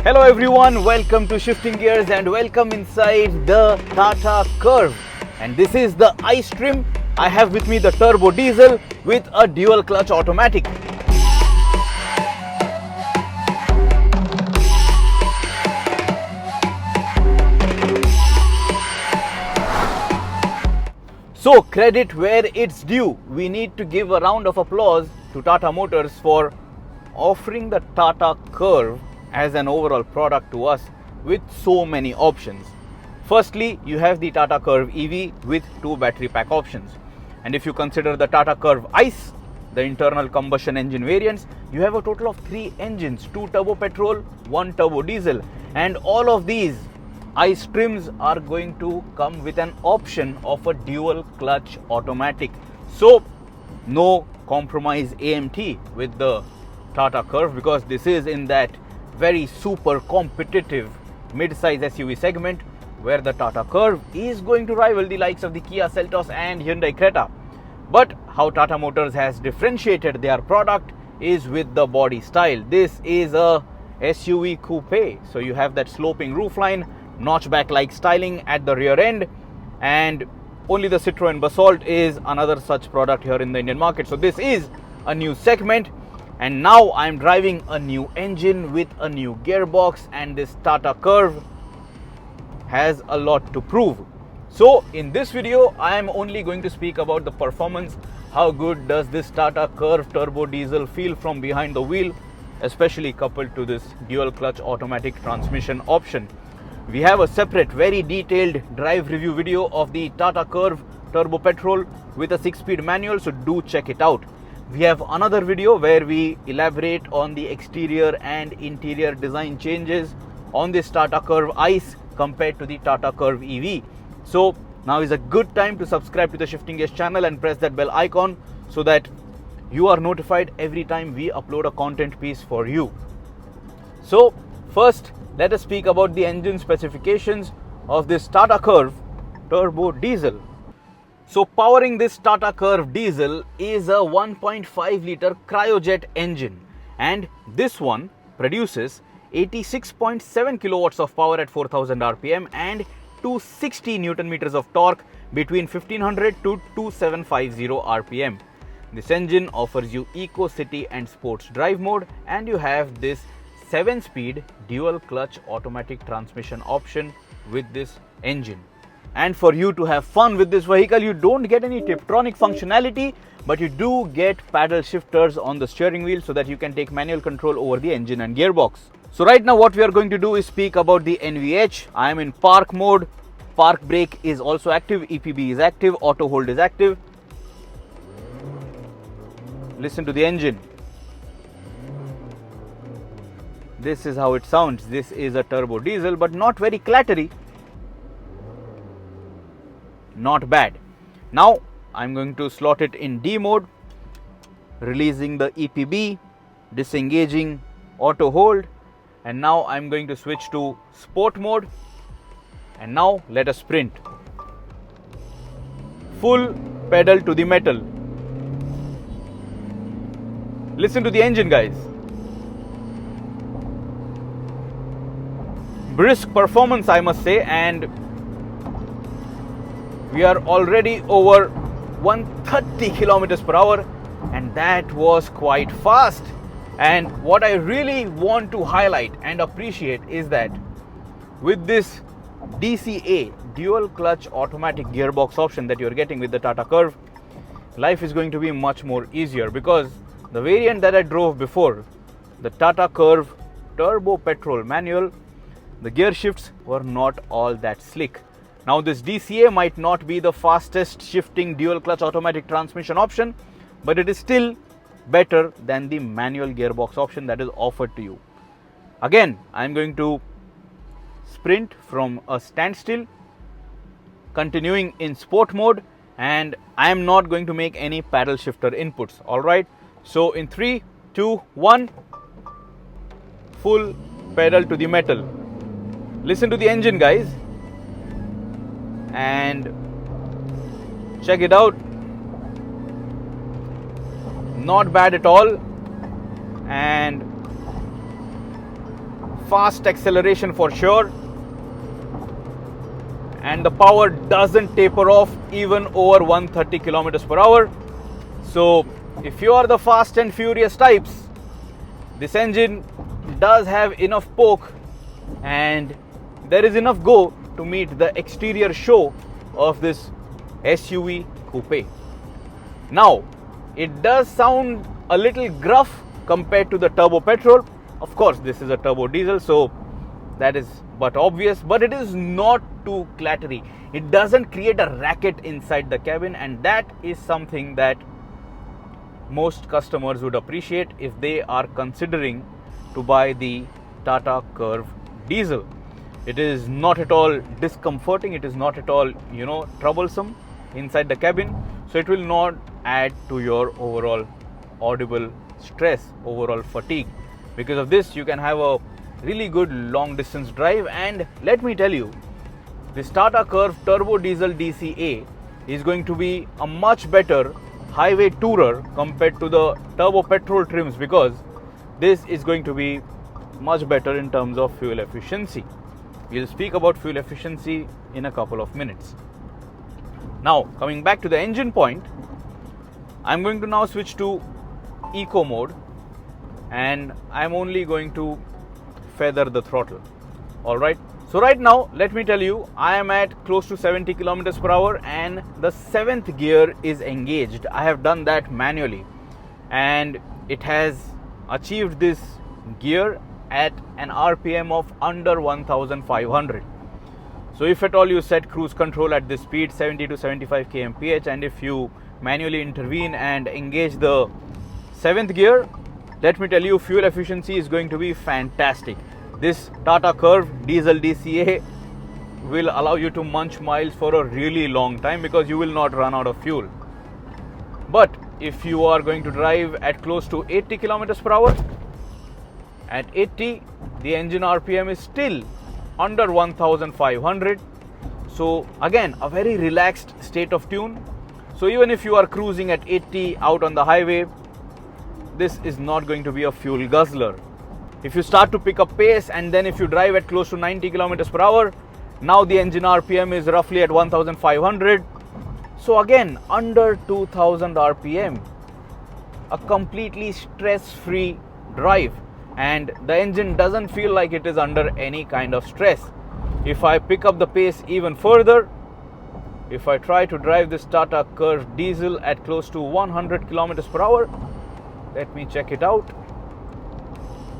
Hello everyone, welcome to Shifting Gears and welcome inside the Tata Curvv. And this is the ICE trim. I have with me the turbo diesel with a dual clutch automatic. So credit where it's due. We need to give a round of applause to Tata Motors for offering the Tata Curvv as an overall product to us with so many options. Firstly, you have the Tata Curvv EV with 2 battery pack options. And if you consider the Tata Curvv ICE, the internal combustion engine variants, you have a total of 3 engines, 2 turbo petrol, 1 turbo diesel. And all of these ICE trims are going to come with an option of a dual clutch automatic. So no compromise AMT with the Tata Curvv, because this is in that very super competitive mid-size SUV segment where the Tata Curvv is going to rival the likes of the Kia Seltos and Hyundai Creta. But how Tata Motors has differentiated their product is with the body style. This is a SUV coupe, so you have that sloping roofline, notchback like styling at the rear end, and only the Citroën Basalt is another such product here in the Indian market. So this is a new segment, and now I'm driving a new engine with a new gearbox, and this Tata Curvv has a lot to prove. So in this video I am only going to speak about the performance. How good does this Tata Curvv turbo diesel feel from behind the wheel, especially coupled to this dual clutch automatic transmission option. We have a separate very detailed drive review video of the Tata Curvv turbo petrol with a 6-speed manual, so do check it out. We have another video where we elaborate on the exterior and interior design changes on this Tata Curvv ICE compared to the Tata Curvv EV. So now is a good time to subscribe to the Shifting Gears channel and press that bell icon so that you are notified every time we upload a content piece for you. So first, let us speak about the engine specifications of this Tata Curvv turbo diesel. So powering this Tata Curvv diesel is a 1.5 liter cryojet engine, and this one produces 86.7 kilowatts of power at 4000 rpm and 260 newton meters of torque between 1500 to 2750 rpm. This engine offers you Eco City and Sports drive mode, and you have this 7-speed dual clutch automatic transmission option with this engine. And for you to have fun with this vehicle, you don't get any Tiptronic functionality, but you do get paddle shifters on the steering wheel so that you can take manual control over the engine and gearbox. So right now what we are going to do is speak about the NVH. I am in park mode. Park brake is also active, EPB is active, auto hold is active. Listen to the engine. This is how it sounds. This is a turbo diesel, but not very clattery. Not bad. Now I'm going to slot it in D mode, releasing the EPB, disengaging auto hold, and now I'm going to switch to sport mode. And now let us sprint. Full pedal to the metal. Listen to the engine, guys. Brisk performance, I must say, and we are already over 130 kilometers per hour, and that was quite fast. And what I really want to highlight and appreciate is that with this DCA dual clutch automatic gearbox option that you're getting with the Tata Curvv, life is going to be much more easier, because the variant that I drove before, the Tata Curvv turbo petrol manual, the gear shifts were not all that slick. Now this DCA might not be the fastest shifting dual clutch automatic transmission option, but it is still better than the manual gearbox option that is offered to you. Again, I am going to sprint from a standstill, continuing in sport mode, and I am not going to make any paddle shifter inputs. Alright, so in 3, 2, 1, full pedal to the metal. Listen to the engine, guys, and check it out. Not bad at all, and fast acceleration for sure, and the power doesn't taper off even over 130 kilometers per hour. So if you are the fast and furious types, this engine does have enough poke and there is enough go to meet the exterior show of this SUV coupe. Now, it does sound a little gruff compared to the turbo petrol. Of course, this is a turbo diesel, so that is but obvious, but it is not too clattery. It doesn't create a racket inside the cabin, and that is something that most customers would appreciate if they are considering to buy the Tata Curvv diesel. It is not at all discomforting, it is not at all, troublesome inside the cabin, so it will not add to your overall audible stress, overall fatigue. Because of this, you can have a really good long distance drive. And let me tell you, this Tata Curvv turbo diesel DCA is going to be a much better highway tourer compared to the turbo petrol trims, because this is going to be much better in terms of fuel efficiency. We'll speak about fuel efficiency in a couple of minutes. Now, coming back to the engine point, I'm going to now switch to eco mode, and I'm only going to feather the throttle. Alright, so right now let me tell you, I am at close to 70 kilometers per hour and the 7th gear is engaged. I have done that manually and it has achieved this gear at an RPM of under 1500. So if at all you set cruise control at this speed, 70 to 75 kmph, and if you manually intervene and engage the 7th gear, let me tell you, fuel efficiency is going to be fantastic. This Tata Curvv diesel DCA will allow you to munch miles for a really long time because you will not run out of fuel. But if you are going to drive at close to 80 kilometers per hour, at 80 the engine RPM is still under 1500. So again, a very relaxed state of tune. So even if you are cruising at 80 out on the highway, this is not going to be a fuel guzzler. If you start to pick up pace and then if you drive at close to 90 kilometers per hour, now the engine RPM is roughly at 1500. So again, under 2000 RPM, a completely stress-free drive, and the engine doesn't feel like it is under any kind of stress. If I pick up the pace even further, if I try to drive this Tata Curvv diesel at close to 100 kilometers per hour, let me check it out.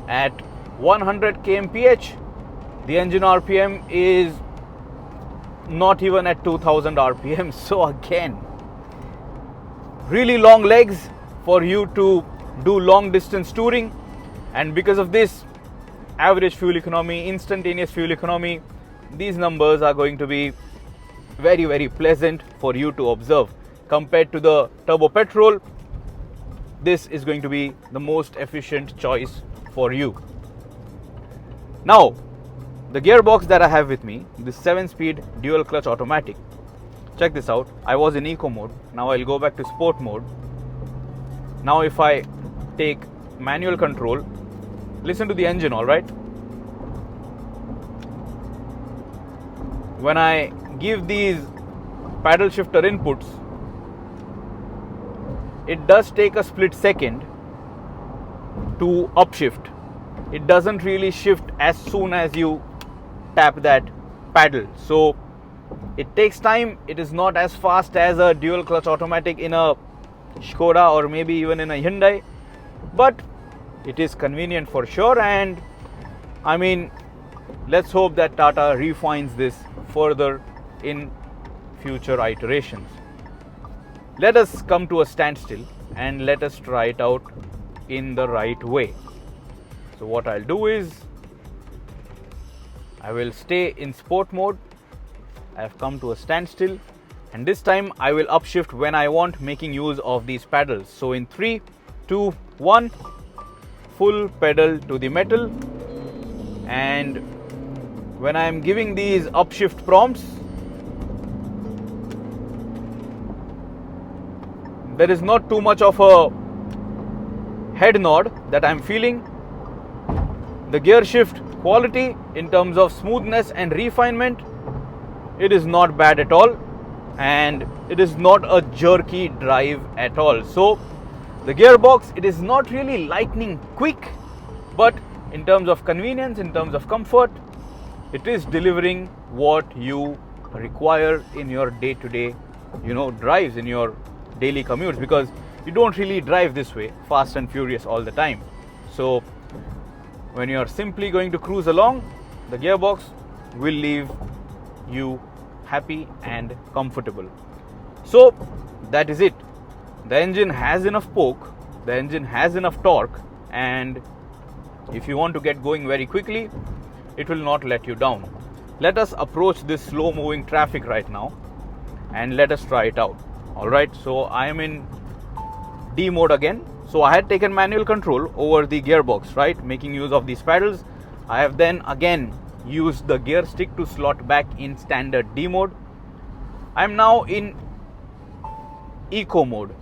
At 100 kmph, the engine RPM is not even at 2000 RPM. So again, really long legs for you to do long distance touring, and because of this, average fuel economy, instantaneous fuel economy, these numbers are going to be very, very pleasant for you to observe. Compared to the turbo petrol, this is going to be the most efficient choice for you. Now, the gearbox that I have with me, this 7-speed dual clutch automatic. Check this out. I was in eco mode. Now I'll go back to sport mode. Now if I take manual control, listen to the engine, alright? When I give these paddle shifter inputs, it does take a split second to upshift. It doesn't really shift as soon as you tap that paddle. So it takes time. It is not as fast as a dual clutch automatic in a Skoda or maybe even in a Hyundai, but it is convenient for sure. And I mean, let's hope that Tata refines this further in future iterations. Let us come to a standstill and let us try it out in the right way. So what I'll do is, I will stay in sport mode. I have come to a standstill, and this time I will upshift when I want, making use of these paddles. So in 3, 2, 1, full pedal to the metal, and when I am giving these upshift prompts, there is not too much of a head nod that I am feeling. The gear shift quality, in terms of smoothness and refinement, it is not bad at all, and it is not a jerky drive at all. So the gearbox, it is not really lightning quick, but in terms of convenience, in terms of comfort, it is delivering what you require in your day-to-day, drives, in your daily commutes, because you don't really drive this way fast and furious all the time. So when you are simply going to cruise along, the gearbox will leave you happy and comfortable. So that is it. The engine has enough poke, the engine has enough torque, and if you want to get going very quickly, it will not let you down. Let us approach this slow moving traffic right now and let us try it out. Alright, so I am in D mode again. So I had taken manual control over the gearbox, right, making use of these pedals. I have then again used the gear stick to slot back in standard D mode. I am now in eco mode,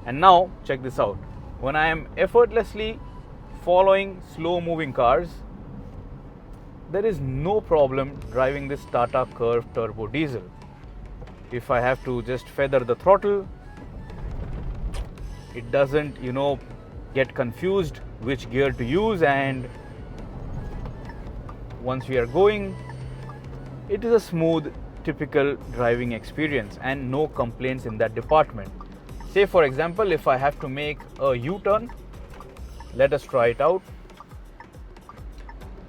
and now check this out. When I am effortlessly following slow moving cars, there is no problem driving this Tata Curvv turbo diesel. If I have to just feather the throttle, it doesn't get confused which gear to use, and once we are going, it is a smooth, typical driving experience and no complaints in that department. Say for example, if I have to make a U-turn, let us try it out.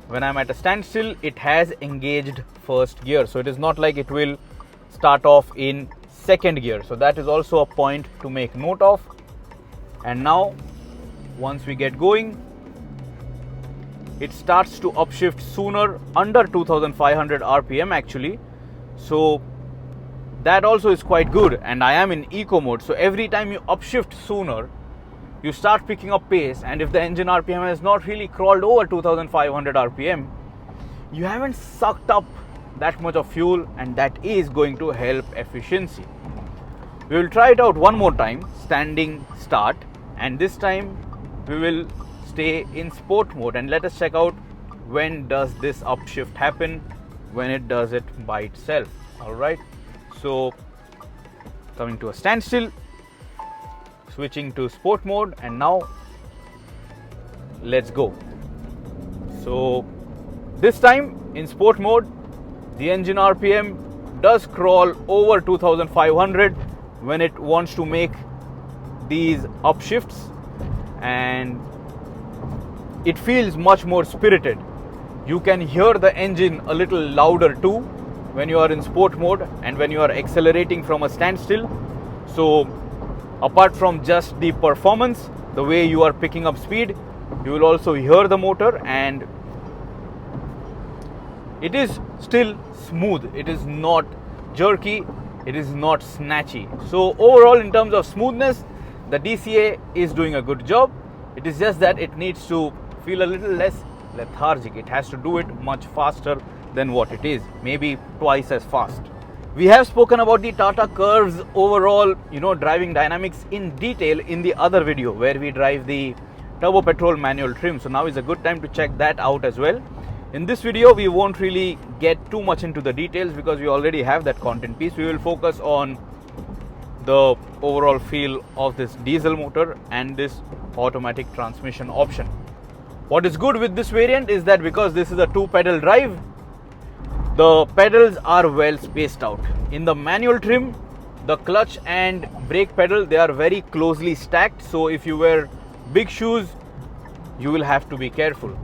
When I'm at a standstill, it has engaged first gear, so it is not like it will start off in second gear. So that is also a point to make note of. And now once we get going, it starts to upshift sooner, under 2500 rpm actually. So that also is quite good, and I am in eco mode, so every time you upshift sooner, you start picking up pace, and if the engine RPM has not really crawled over 2500 rpm, you haven't sucked up that much of fuel, and that is going to help efficiency. We will try it out one more time, standing start, and this time we will stay in sport mode, and let us check out when does this upshift happen, when it does it by itself. Alright, so coming to a standstill, switching to sport mode, and now let's go. So this time in sport mode, the engine RPM does crawl over 2500 when it wants to make these upshifts, and it feels much more spirited. You can hear the engine a little louder too when you are in sport mode and when you are accelerating from a standstill. So apart from just the performance, the way you are picking up speed, you will also hear the motor, and it is still smooth. It is not jerky, it is not snatchy. So overall, in terms of smoothness, the DCA is doing a good job. It is just that it needs to feel a little less lethargic. It has to do it much faster than what it is, maybe twice as fast. We have spoken about the Tata Curvv's overall, driving dynamics in detail in the other video where we drive the turbo petrol manual trim. So now is a good time to check that out as well. In this video, we won't really get too much into the details because we already have that content piece. We will focus on the overall feel of this diesel motor and this automatic transmission option. What is good with this variant is that because this is a 2-pedal drive, the pedals are well spaced out. In the manual trim, the clutch and brake pedal, they are very closely stacked, so if you wear big shoes, you will have to be careful.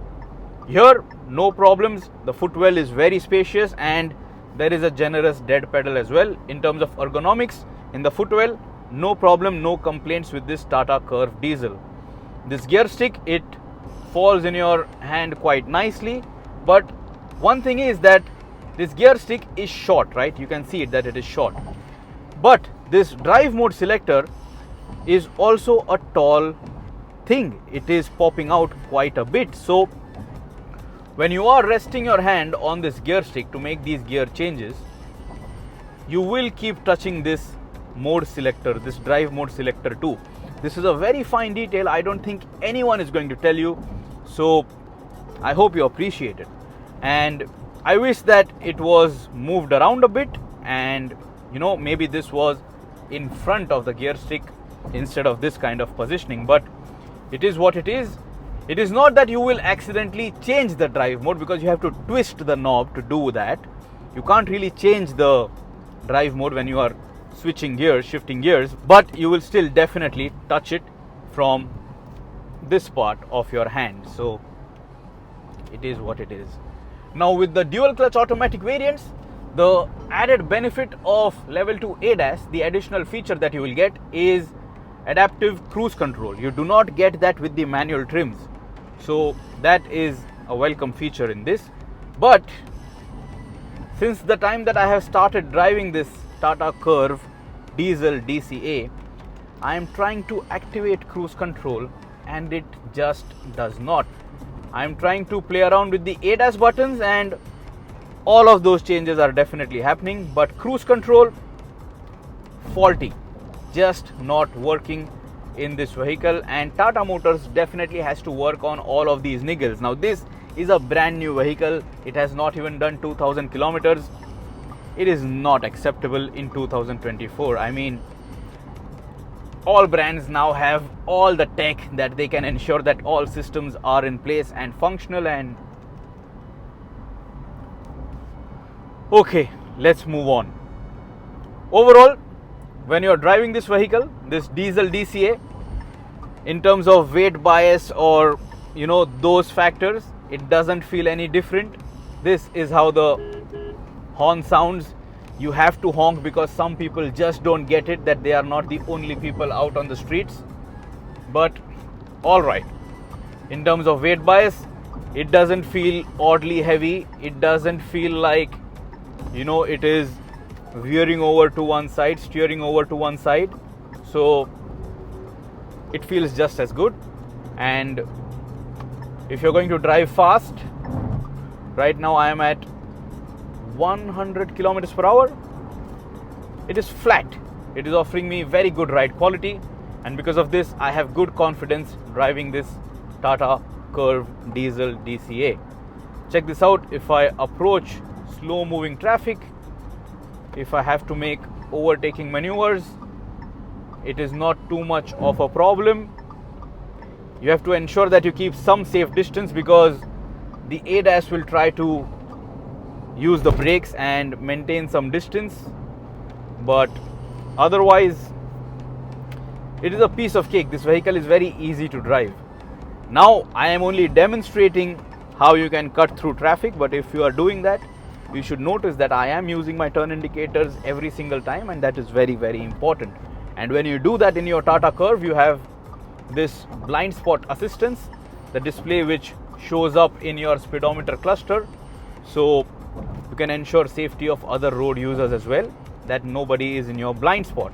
Here, no problems. The footwell is very spacious, and there is a generous dead pedal as well. In terms of ergonomics, in the footwell, no problem, no complaints with this Tata Curvv diesel. This gear stick, it falls in your hand quite nicely, but one thing is that this gear stick is short, right? You can see it that it is short. But this drive mode selector is also a tall thing. It is popping out quite a bit. So when you are resting your hand on this gear stick to make these gear changes, you will keep touching this mode selector, this drive mode selector too. This is a very fine detail. I don't think anyone is going to tell you. So I hope you appreciate it. And I wish that it was moved around a bit, and maybe this was in front of the gear stick instead of this kind of positioning, but it is what it is. It is not that you will accidentally change the drive mode, because you have to twist the knob to do that. You can't really change the drive mode when you are switching gears, shifting gears, but you will still definitely touch it from this part of your hand. So it is what it is. Now with the dual clutch automatic variants, the added benefit of level 2 ADAS, the additional feature that you will get is adaptive cruise control. You do not get that with the manual trims, so that is a welcome feature in this. But since the time that I have started driving this Tata Curvv diesel DCA, I am trying to activate cruise control and it just does not. I am trying to play around with the ADAS buttons and all of those changes are definitely happening, but cruise control, faulty, just not working in this vehicle, and Tata Motors definitely has to work on all of these niggles. Now this is a brand new vehicle, it has not even done 2000 kilometers. It is not acceptable in 2024. I mean, all brands now have all the tech that they can ensure that all systems are in place and functional. And okay, let's move on. Overall, when you're driving this vehicle, this diesel DCA, in terms of weight bias or those factors, it doesn't feel any different. This is how the horn sounds. You have to honk because some people just don't get it that they are not the only people out on the streets. But alright, in terms of weight bias, it doesn't feel oddly heavy. It doesn't feel like it is veering over to one side, steering over to one side. So it feels just as good. And if you're going to drive fast, right now I am at 100 kilometers per hour. It is flat. It is offering me very good ride quality, and because of this I have good confidence driving this Tata Curvv diesel DCA. Check this out. If I approach slow moving traffic, if I have to make overtaking maneuvers, it is not too much of a problem. You have to ensure that you keep some safe distance, because the ADAS will try to use the brakes and maintain some distance, but otherwise it is a piece of cake. This vehicle is very easy to drive. Now I am only demonstrating how you can cut through traffic, but if you are doing that, you should notice that I am using my turn indicators every single time, and that is very, very important. And when you do that in your Tata Curvv, you have this blind spot assistance, the display which shows up in your speedometer cluster, so you can ensure safety of other road users as well, that nobody is in your blind spot.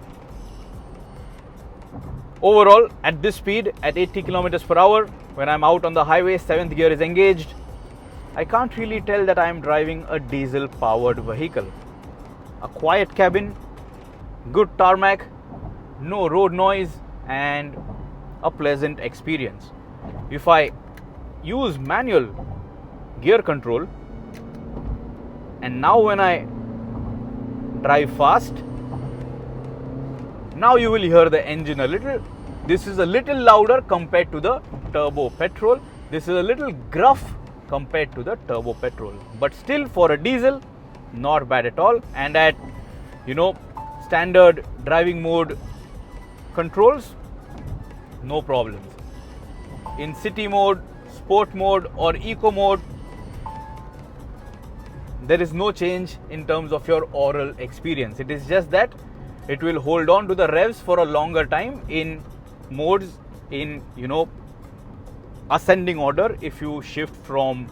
Overall, at this speed, at 80 kilometers per hour, when I'm out on the highway, 7th gear is engaged, I can't really tell that I am driving a diesel powered vehicle. A quiet cabin, good tarmac, no road noise, and a pleasant experience. If I use manual gear control, and now when I drive fast, now you will hear the engine a little. This is a little louder compared to the turbo petrol. This is a little gruff compared to the turbo petrol, but still for a diesel, not bad at all. And at standard driving mode controls, no problems. In city mode, sport mode or eco mode, there is no change in terms of your oral experience. It is just that it will hold on to the revs for a longer time in modes in ascending order if you shift from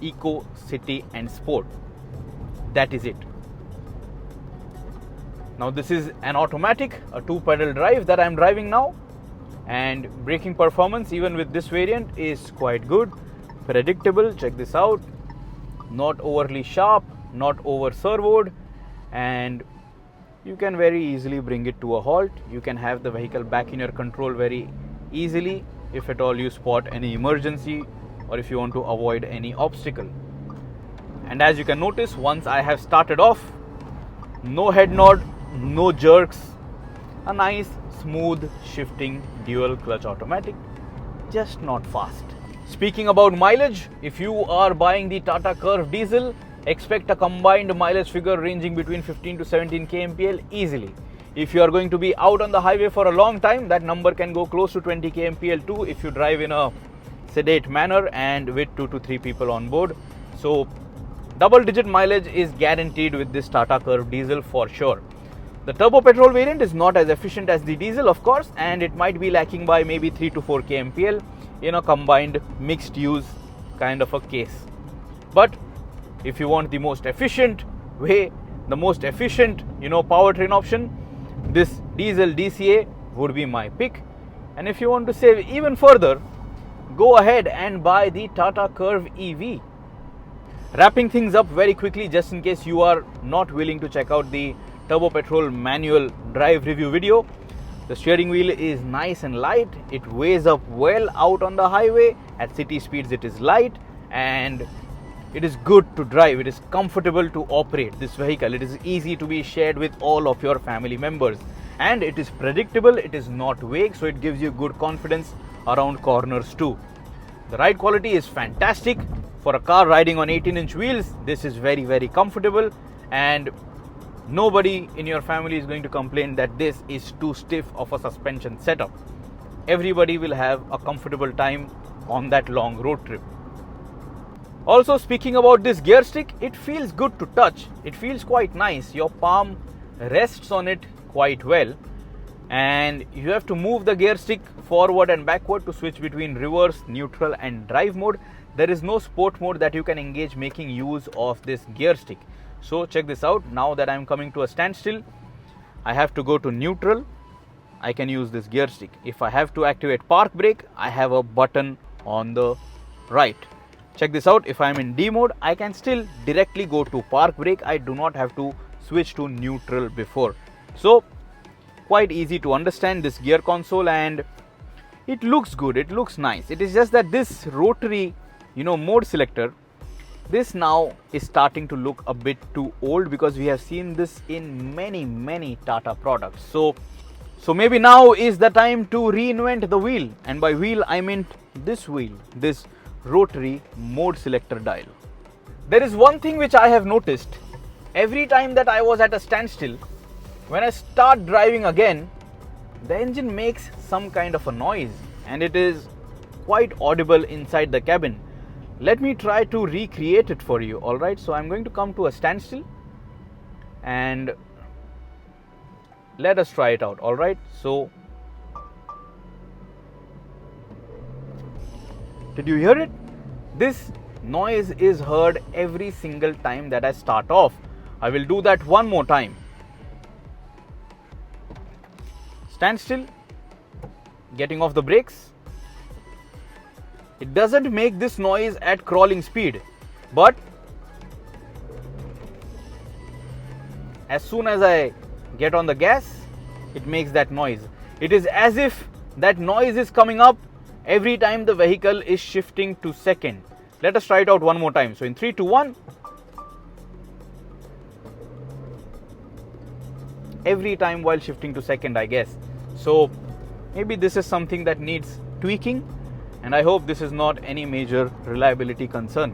eco, city and sport. That is it. Now this is an automatic, a 2-pedal drive that I am driving now, and braking performance even with this variant is quite good, predictable. Check this out. Not overly sharp, not over servoed, and you can very easily bring it to a halt. You can have the vehicle back in your control very easily if at all you spot any emergency or if you want to avoid any obstacle. And as you can notice, once I have started off, no head nod, no jerks, a nice smooth shifting dual clutch automatic, just not fast. Speaking about mileage, if you are buying the Tata Curvv diesel, expect a combined mileage figure ranging between 15 to 17 kmpl easily. If you are going to be out on the highway for a long time, that number can go close to 20 kmpl too if you drive in a sedate manner and with 2 to 3 people on board. So double-digit mileage is guaranteed with this Tata Curvv diesel for sure. The turbo petrol variant is not as efficient as the diesel, of course, and it might be lacking by maybe 3 to 4 kmpl in a combined mixed use kind of a case. But if you want the most efficient way, the most efficient, powertrain option, this diesel DCA would be my pick. And if you want to save even further, go ahead and buy the Tata Curvv EV. Wrapping things up very quickly, just in case you are not willing to check out the turbo petrol manual drive review video. The steering wheel is nice and light. It weighs up well out on the highway. At city speeds it is light and it is good to drive. It is comfortable to operate this vehicle. It is easy to be shared with all of your family members. And it is predictable, it is not vague, so it gives you good confidence around corners too. The ride quality is fantastic. For a car riding on 18-inch wheels, this is very, very comfortable, and nobody in your family is going to complain that this is too stiff of a suspension setup. Everybody will have a comfortable time on that long road trip. Also, speaking about this gear stick, it feels good to touch. It feels quite nice. Your palm rests on it quite well, and you have to move the gear stick forward and backward to switch between reverse, neutral and drive mode. There is no sport mode that you can engage making use of this gear stick. So check this out. Now that I am coming to a standstill, I have to go to neutral. I can use this gear stick. If I have to activate park brake, I have a button on the right. Check this out. If I am in D mode, I can still directly go to park brake. I do not have to switch to neutral before. So quite easy to understand this gear console, and it looks good. It looks nice. It is just that this rotary mode selector, this now is starting to look a bit too old, because we have seen this in many Tata products. So maybe now is the time to reinvent the wheel, and by wheel I meant this wheel, this rotary mode selector dial. There is one thing which I have noticed. Every time that I was at a standstill, when I start driving again, the engine makes some kind of a noise, and it is quite audible inside the cabin. Let me try to recreate it for you. Alright, so I'm going to come to a standstill and let us try it out. Alright, so did you hear it? This noise is heard every single time that I start off. I will do that one more time. Standstill, getting off the brakes. It doesn't make this noise at crawling speed, but as soon as I get on the gas, it makes that noise. It is as if that noise is coming up every time the vehicle is shifting to second. Let us try it out one more time. So in 3, 2, 1, every time while shifting to second, I guess. So maybe this is something that needs tweaking, and I hope this is not any major reliability concern.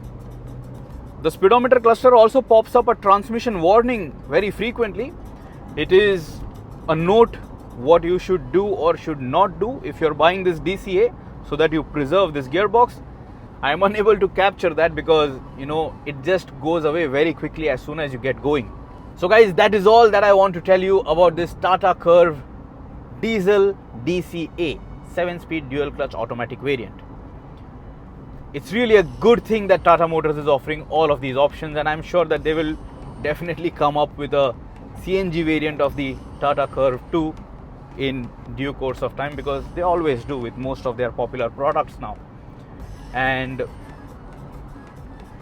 The speedometer cluster also pops up a transmission warning very frequently. It is a note what you should do or should not do if you're buying this DCA, so that you preserve this gearbox. I am unable to capture that because it just goes away very quickly as soon as you get going. So guys, that is all that I want to tell you about this Tata Curvv diesel DCA 7-speed dual clutch automatic variant. It's really a good thing that Tata Motors is offering all of these options, and I'm sure that they will definitely come up with a CNG variant of the Tata Curvv 2 in due course of time, because they always do with most of their popular products now. And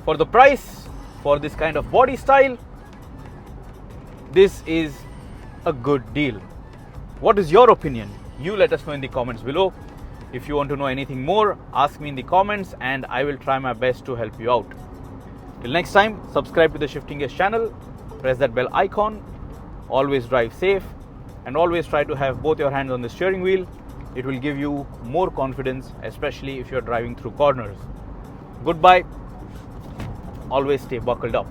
for the price, for this kind of body style, this is a good deal. What is your opinion? You let us know in the comments below. If you want to know anything more, ask me in the comments and I will try my best to help you out. Till next time, subscribe to the Shifting Gears channel, press that bell icon, always drive safe, and always try to have both your hands on the steering wheel. It will give you more confidence, especially if you're driving through corners. Goodbye. Always stay buckled up.